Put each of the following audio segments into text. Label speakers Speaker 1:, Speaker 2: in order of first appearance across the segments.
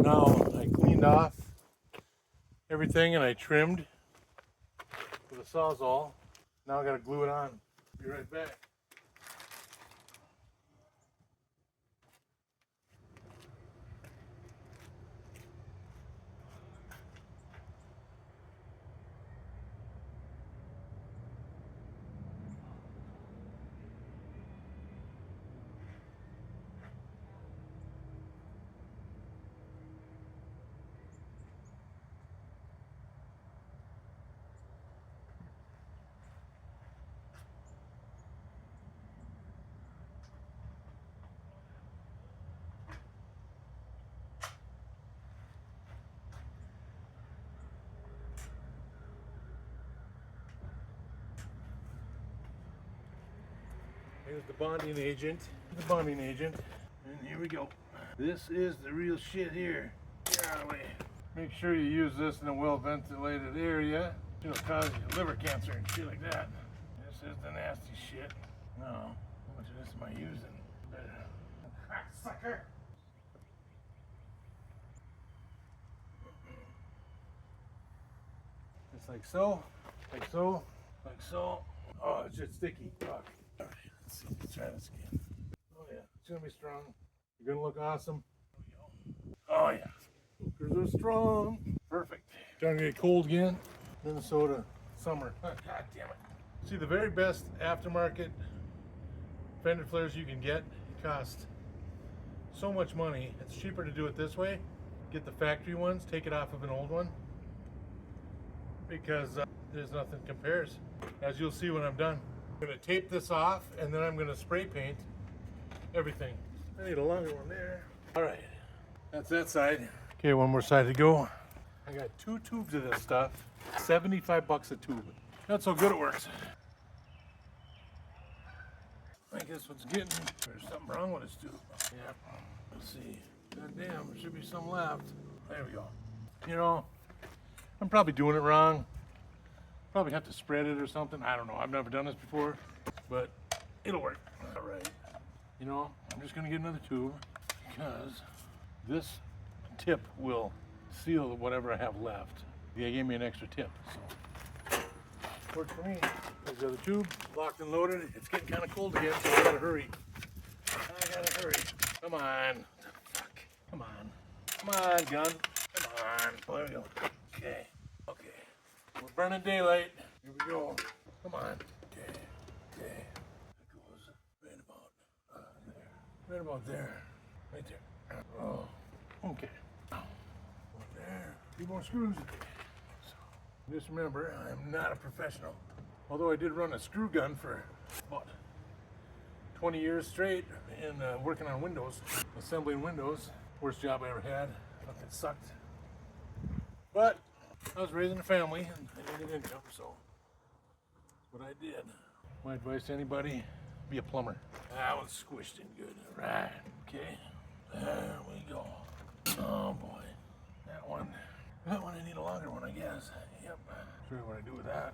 Speaker 1: Now I cleaned off everything and I trimmed with a Sawzall. Now I gotta glue it on. Be right back. Here's the bonding agent. And here we go. This is the real shit here. Get out of the way. Make sure you use this in a well-ventilated area. It'll cause you liver cancer and shit like that. This is the nasty shit. No, how much of this am I using? Sucker. Just like so, like so, like so. Oh, it's just sticky. Fuck. All right, let's see. Let's try this again. Oh yeah, it's gonna be strong. You're gonna look awesome. Here we go. Oh yeah, hookers are strong. Perfect. Starting to get cold again. Minnesota summer. Oh, God damn it. See, the very best aftermarket fender flares you can get cost so much money. It's cheaper to do it this way. Get the factory ones, take it off of an old one, because there's nothing compares. As you'll see when I'm done. I'm gonna tape this off and then I'm gonna spray paint everything. I need a longer one there. All right, that's that side. Okay, one more side to go. I got 2 tubes of this stuff, 75 bucks a tube. That's how good it works. I think this one's getting, there's something wrong with this tube. Yeah, let's see. God damn, there should be some left. There we go. You know, I'm probably doing it wrong. Probably have to spread it or something. I don't know. I've never done this before, but it'll work. All right. You know, I'm just gonna get another tube because this tip will seal whatever I have left. They gave me an extra tip, so works for me. There's the other tube, locked and loaded. It's getting kind of cold again, so I gotta hurry. Come on. Fuck. Come on. Come on, gun. Come on. Oh, there we go. Okay. We're burning daylight. Here we go. Come on. Okay. That goes right about there. Right about there. Right there. Oh. Okay. One there. 2 more screws. So, just remember, I'm not a professional. Although I did run a screw gun for about 20 years straight in working on windows, assembling windows. Worst job I ever had. Fucking sucked. But I was raising a family and I needed income, so that's what I did. My advice to anybody, be a plumber. That one's squished in good. Right, okay. There we go. Oh boy. That one I need a longer one, I guess. Yep. Sure what I do with that.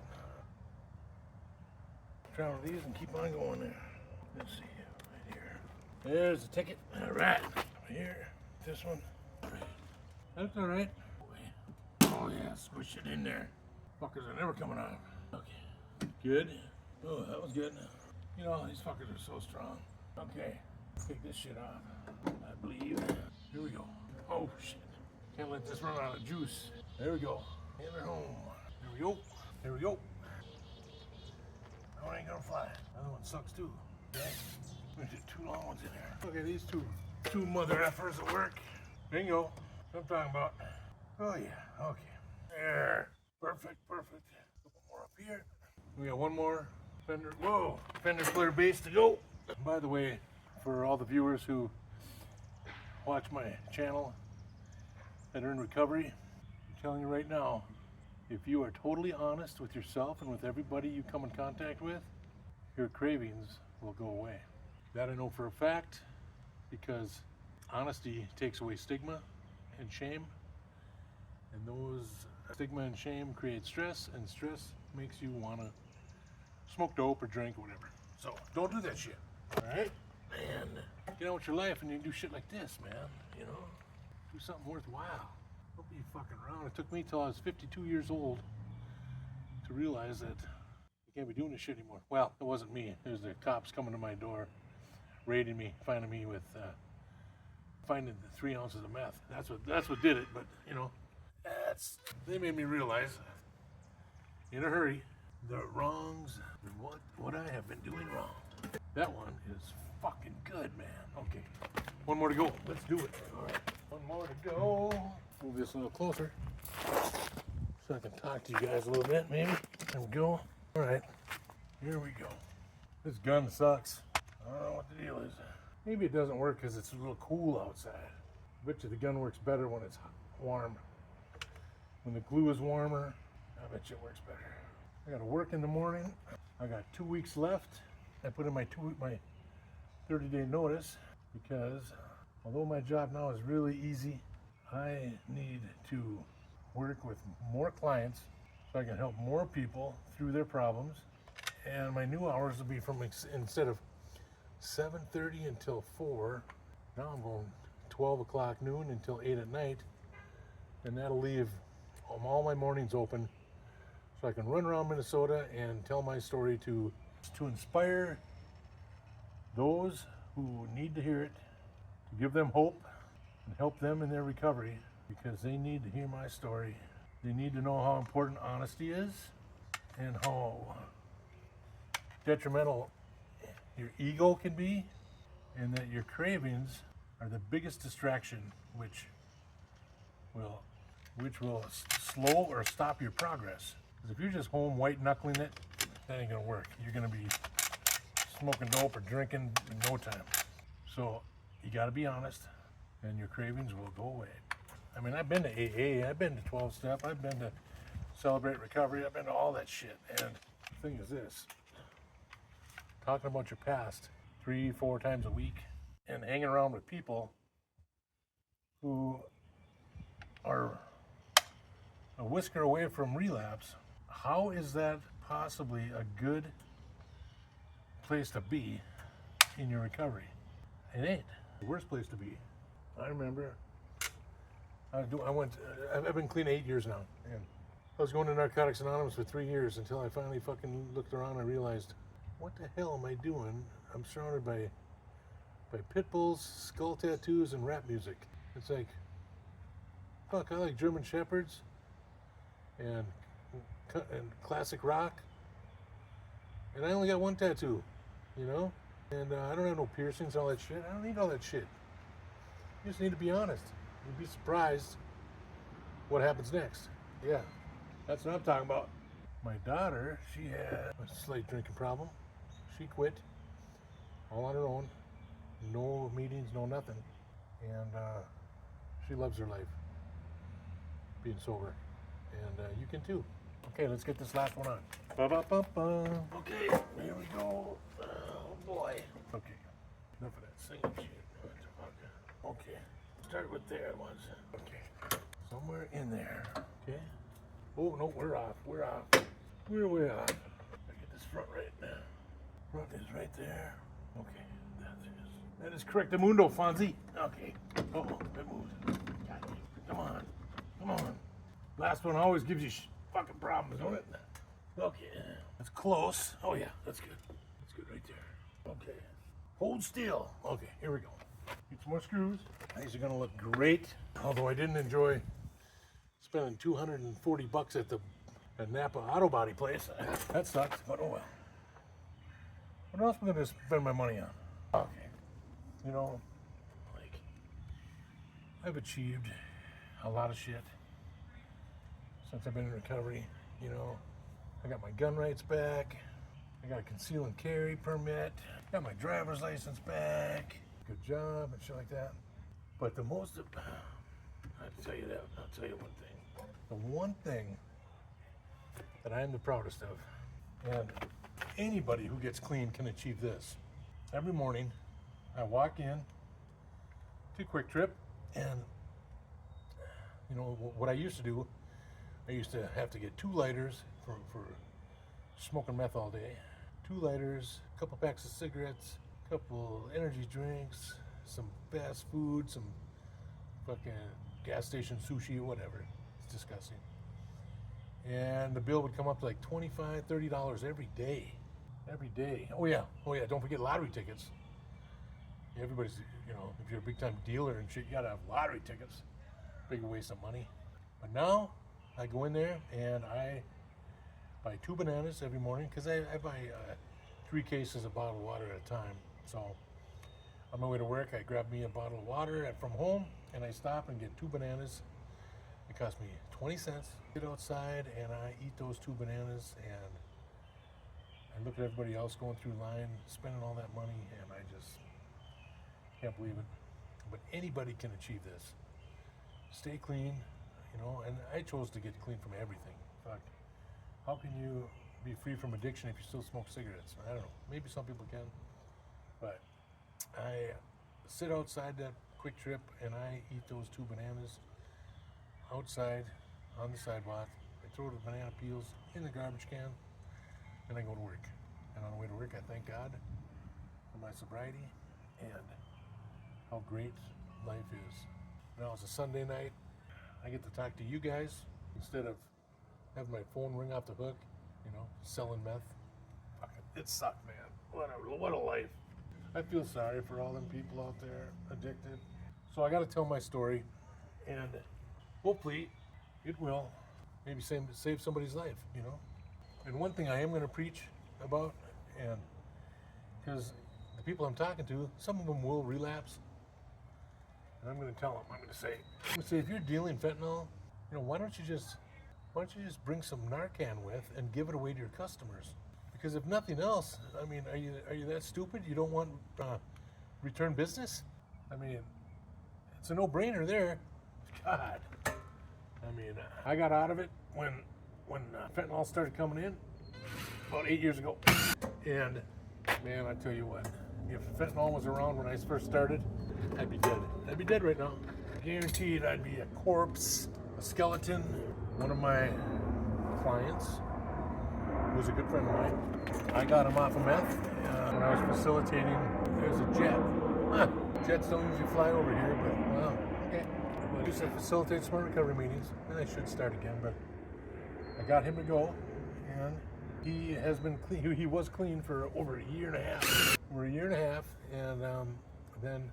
Speaker 1: Try one of these and keep on going there. Let's see, right here. There's the ticket. All right. Right here. This one. All right. That's all right. Oh yeah, squish it in there. Fuckers are never coming off. Okay, good. Oh, that was good. You know, these fuckers are so strong. Okay, take this shit off, I believe. Here we go. Oh shit. Can't let this run out of juice. There we go. Hammer home. There we go. There we go. That one ain't gonna fly. Another one sucks too. Okay. We did 2 long ones in there. Okay, these two mother effers at work. Bingo. That's what I'm talking about. Oh yeah, okay. There. Perfect. A couple more up here. We got one more fender flare base to go. By the way, for all the viewers who watch my channel that are in recovery, I'm telling you right now, if you are totally honest with yourself and with everybody you come in contact with, your cravings will go away. That I know for a fact, because honesty takes away stigma and shame. And those stigma and shame create stress, and stress makes you want to smoke dope or drink or whatever. So don't do that shit. All right? And get on with your life and you do shit like this, man. You know? Do something worthwhile. Don't be fucking around. It took me till I was 52 years old to realize that you can't be doing this shit anymore. Well, it wasn't me. It was the cops coming to my door, raiding me, finding me with finding the 3 ounces of meth. That's what did it. But you know, they made me realize in a hurry the wrongs and what I have been doing wrong. That one is fucking good, man. Okay, one more to go. Let's do it. All right, one more to go. Move this a little closer so I can talk to you guys a little bit, maybe. There we go. All right, here we go. This gun sucks. I don't know what the deal is. Maybe it doesn't work because it's a little cool outside. I bet you the gun works better when it's warm. When the glue is warmer, I bet you it works better. I got to work in the morning. I got 2 weeks left. I put in my 30-day notice because although my job now is really easy, I need to work with more clients so I can help more people through their problems. And my new hours will be from, instead of 7:30 until 4, now I'm going 12 o'clock noon until 8 at night. And that'll leave all my mornings open so I can run around Minnesota and tell my story to inspire those who need to hear it, to give them hope and help them in their recovery, because they need to hear my story. They need to know how important honesty is and how detrimental your ego can be, and that your cravings are the biggest distraction which will slow or stop your progress. Because if you're just home white knuckling it, that ain't gonna work. You're gonna be smoking dope or drinking in no time. So you gotta be honest, and your cravings will go away. I mean, I've been to AA, I've been to 12-step, I've been to Celebrate Recovery, I've been to all that shit. And the thing is this, talking about your past 3-4 times a week and hanging around with people who are a whisker away from relapse, how is that possibly a good place to be in your recovery? It ain't. The worst place to be. I remember I've been clean 8 years now, and I was going to Narcotics Anonymous for 3 years until I finally fucking looked around and realized, what the hell am I doing? I'm surrounded by pit bulls, skull tattoos, and rap music. It's like, fuck, I like German Shepherds and classic rock, and I only got one tattoo, you know? And I don't have no piercings, all that shit. I don't need all that shit. You just need to be honest. You'd be surprised what happens next. Yeah, that's what I'm talking about. My daughter, she had a slight drinking problem. She quit all on her own. No meetings, no nothing. And she loves her life, being sober. And you can too. Okay, let's get this last one on. Ba-ba-ba-ba. Okay, here we go. Oh boy. Okay, enough of that singing shit. Okay, start with there it was. Okay, somewhere in there. Okay. Oh no, we're off. We're off. We're way off. I get this front right now. Front is right there. Okay, that is correctamundo, Fonzie. Okay. Oh, it moved. God, come on, come on. Last one always gives you fucking problems, don't it? Okay, that's close. Oh yeah, that's good. That's good right there. Okay, hold still. Okay, here we go. Get some more screws. These are gonna look great. Although I didn't enjoy spending $240 at Napa Auto Body place. That sucks, but oh well. What else am I gonna spend my money on? Okay, you know, like, I've achieved a lot of shit since I've been in recovery. You know, I got my gun rights back. I got a conceal and carry permit. Got my driver's license back. Good job and shit like that. But the most, I'll tell you one thing. The one thing that I am the proudest of, and anybody who gets clean can achieve this. Every morning, I walk in to Quick Trip, and you know what I used to do. I used to have to get 2 lighters for smoking meth all day. 2 lighters, a couple packs of cigarettes, a couple energy drinks, some fast food, some fucking gas station sushi or whatever. It's disgusting. And the bill would come up to like $25, $30 every day. Every day. Oh yeah, don't forget lottery tickets. Everybody's, if you're a big time dealer and shit, you gotta have lottery tickets. Big waste of money. But now, I go in there and I buy 2 bananas every morning, because I buy 3 cases of bottled water at a time. So on my way to work, I grab me a bottle of water from home, and I stop and get 2 bananas. It costs me 20 cents. Get outside and I eat those 2 bananas, and I look at everybody else going through line, spending all that money, and I just can't believe it. But anybody can achieve this. Stay clean, and I chose to get clean from everything. Fuck. How can you be free from addiction if you still smoke cigarettes? I don't know. Maybe some people can. But I sit outside that Quick Trip and I eat those 2 bananas outside on the sidewalk. I throw the banana peels in the garbage can, and I go to work. And on the way to work, I thank God for my sobriety and how great life is. Now it's a Sunday night. I get to talk to you guys instead of having my phone ring off the hook, selling meth. Fuck it. It sucked, man. What a life. I feel sorry for all them people out there addicted. So I got to tell my story, and hopefully it will maybe save somebody's life, And one thing I am going to preach about, and because the people I'm talking to, some of them will relapse, and I'm going to tell them, I'm going to say, if you're dealing fentanyl, why don't you just bring some Narcan with and give it away to your customers? Because if nothing else, are you that stupid? You don't want return business? It's a no-brainer there. God. I got out of it when fentanyl started coming in about 8 years ago. And man, I tell you what, if fentanyl was around when I first started, I'd be dead. I'd be dead right now. Guaranteed I'd be a corpse, a skeleton. One of my clients, who was a good friend of mine, I got him off of meth when I was facilitating. There's a jet. Jets don't usually fly over here, but well, okay. I used to facilitate smart recovery meetings, and I should start again, but I got him to go, and he has been clean. He was clean for over a year and a half. And then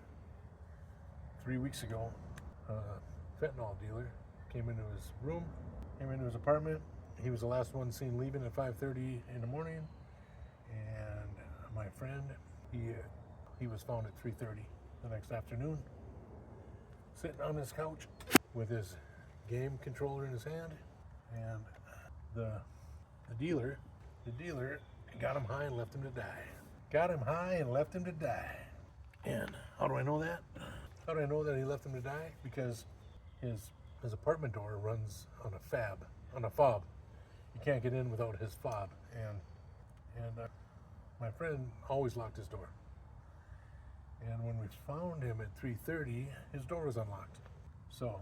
Speaker 1: 3 weeks ago, a fentanyl dealer came into his apartment. He was the last one seen leaving at 5:30 in the morning, and my friend, he was found at 3:30 the next afternoon, sitting on his couch with his game controller in his hand, and the dealer got him high and left him to die. And how do I know that? How do I know that he left him to die? Because his apartment door runs on a fob. You can't get in without his fob, and my friend always locked his door. And when we found him at 3:30, his door was unlocked. So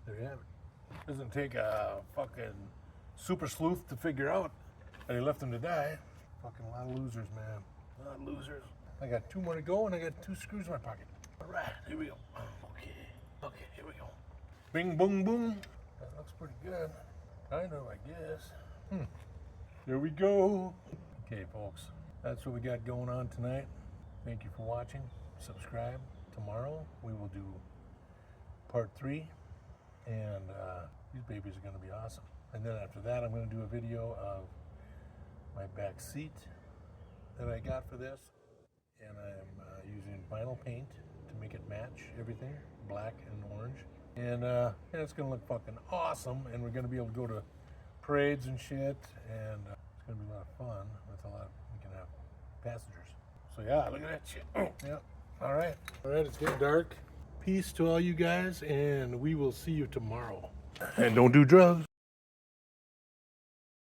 Speaker 1: there you have it. Doesn't take a fucking super sleuth to figure out that he left him to die. Fucking a lot of losers, man. A lot of losers. I got 2 more to go, and I got 2 screws in my pocket. All right, here we go. Okay, here we go. Bing, boom, boom. That looks pretty good. Kind of, I guess. There we go. Okay, folks, that's what we got going on tonight. Thank you for watching. Subscribe. Tomorrow we will do part 3, and these babies are going to be awesome. And then after that, I'm going to do a video of my back seat that I got for this, and I'm using vinyl paint to make it match everything, black and orange. And it's going to look fucking awesome, and we're going to be able to go to parades and shit, and it's going to be a lot of fun. We can have passengers. So yeah, look at that shit. Yeah. All right, it's getting dark. Peace to all you guys, and we will see you tomorrow. And don't do drugs.